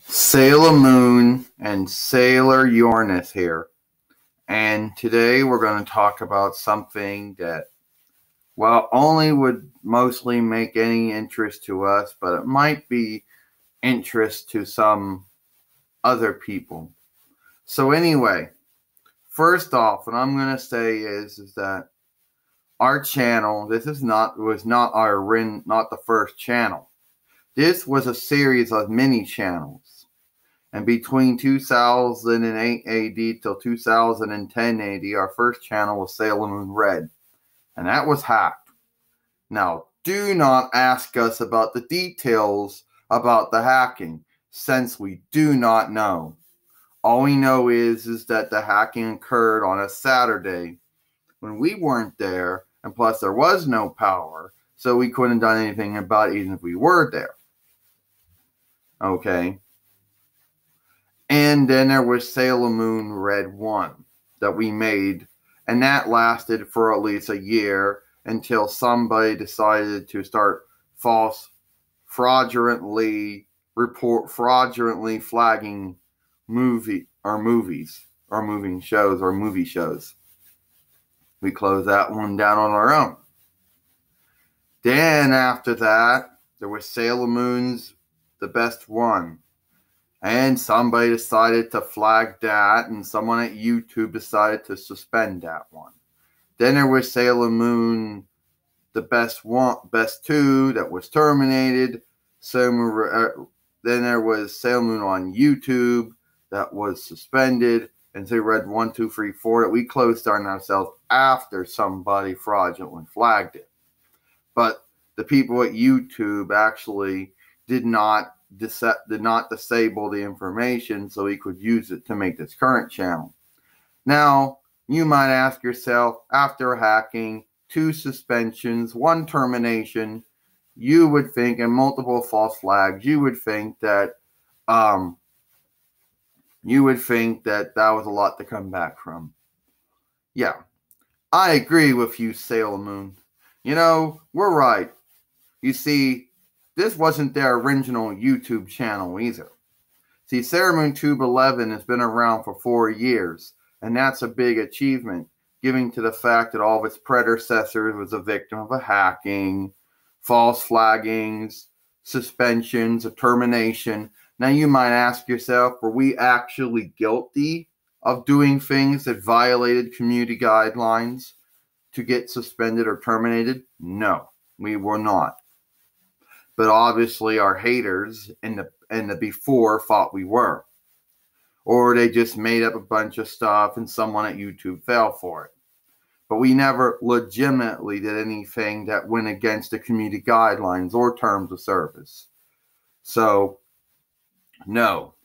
Sailor Moon and Sailor Uranus here. And today we're going to talk about something that, well, only would mostly make any interest to us, but it might be interest to some other people. So anyway, first off, what I'm going to say is that our channel, was not the first channel. This was a series of mini channels. And between 2008 AD till 2010 AD, our first channel was Sailor Moon Red. And that was hacked. Now, do not ask us about the details about the hacking, since we do not know. All we know is that the hacking occurred on a Saturday when we weren't there, and plus there was no power, so we couldn't have done anything about it even if we were there. Okay. And then there was Sailor Moon Red 1 that we made, and that lasted for at least a year until somebody decided to start fraudulently flagging movie shows. We closed that one down on our own. Then after that, there was Sailor Moon's The Best One. And somebody decided to flag that, and someone at YouTube decided to suspend that one. Then there was Sailor Moon, The Best Two, that was terminated. Then there was Sailor Moon on YouTube that was suspended. And so Red 1, 2, 3, 4 that we closed down ourselves after somebody fraudulently flagged it. But the people at YouTube actually did not disable the information so he could use it to make this current channel. Now, you might ask yourself, after hacking, 2 suspensions, 1 termination, you would think, and multiple false flags, you would think that that was a lot to come back from. Yeah, I agree with you, Sailor Moon. You know, we're right. You see, this wasn't their original YouTube channel either. See, Sailor Moon Tube 11 has been around for 4 years, and that's a big achievement, given to the fact that all of its predecessors was a victim of a hacking, false flaggings, suspensions, a termination. Now you might ask yourself, were we actually guilty of doing things that violated community guidelines to get suspended or terminated? No, we were not. But obviously our haters in the before thought we were. Or they just made up a bunch of stuff and someone at YouTube fell for it. But we never legitimately did anything that went against the community guidelines or terms of service. So, no.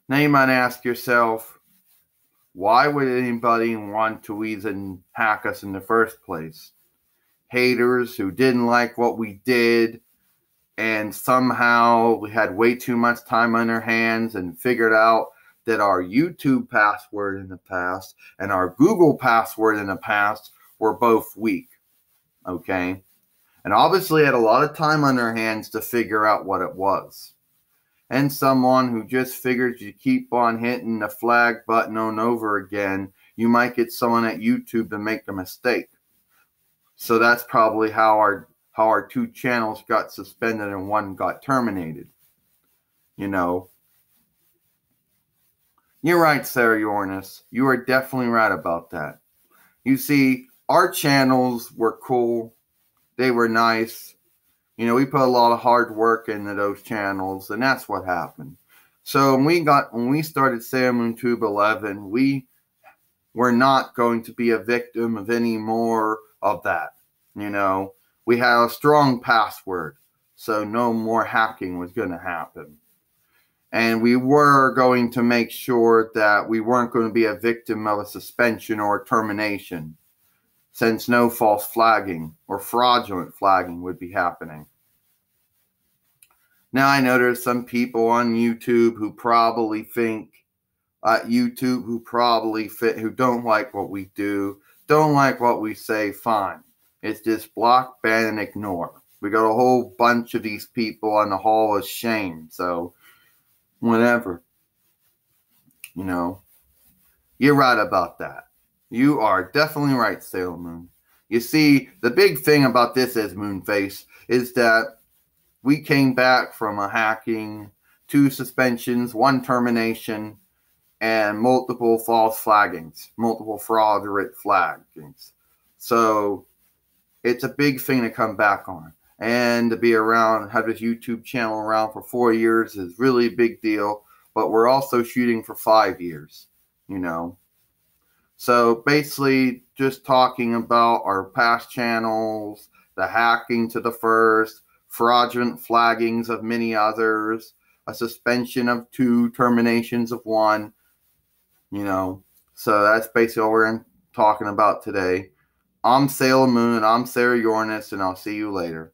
Now you might ask yourself, why would anybody want to even hack us in the first place? Haters who didn't like what we did, and somehow we had way too much time on our hands and figured out that our YouTube password in the past and our Google password in the past were both weak. Okay? And obviously had a lot of time on their hands to figure out what it was. And someone who just figured you keep on hitting the flag button on over again, you might get someone at YouTube to make a mistake. So that's probably how our 2 channels got suspended and 1 got terminated. You know. You're right, Sarah Uranus. You are definitely right about that. You see, our channels were cool. They were nice. You know, we put a lot of hard work into those channels, and that's what happened. So when we started Sailor Moon Tube 11, we were not going to be a victim of any more of that. You know, we had a strong password, so no more hacking was going to happen. And we were going to make sure that we weren't going to be a victim of a suspension or a termination, since no false flagging or fraudulent flagging would be happening. Now I know there's some people on YouTube who probably who don't like what we do, don't like what we say, fine. It's just block, ban, and ignore. We got a whole bunch of these people on the Hall of Shame. So, whatever. You know, you're right about that. You are definitely right, Sailor Moon. You see, the big thing about this as Moonface is that we came back from a hacking, 2 suspensions, 1 termination, and multiple false flaggings, multiple fraudulent flaggings. So it's a big thing to come back on. And to be around, have this YouTube channel around for 4 years is really a big deal. But we're also shooting for 5 years, you know. So basically, just talking about our past channels, the hacking to the first, fraudulent flaggings of many others, a suspension of 2, terminations of 1, you know. So that's basically all we're talking about today. I'm Sailor Moon, and I'm Sarah Uranus, and I'll see you later.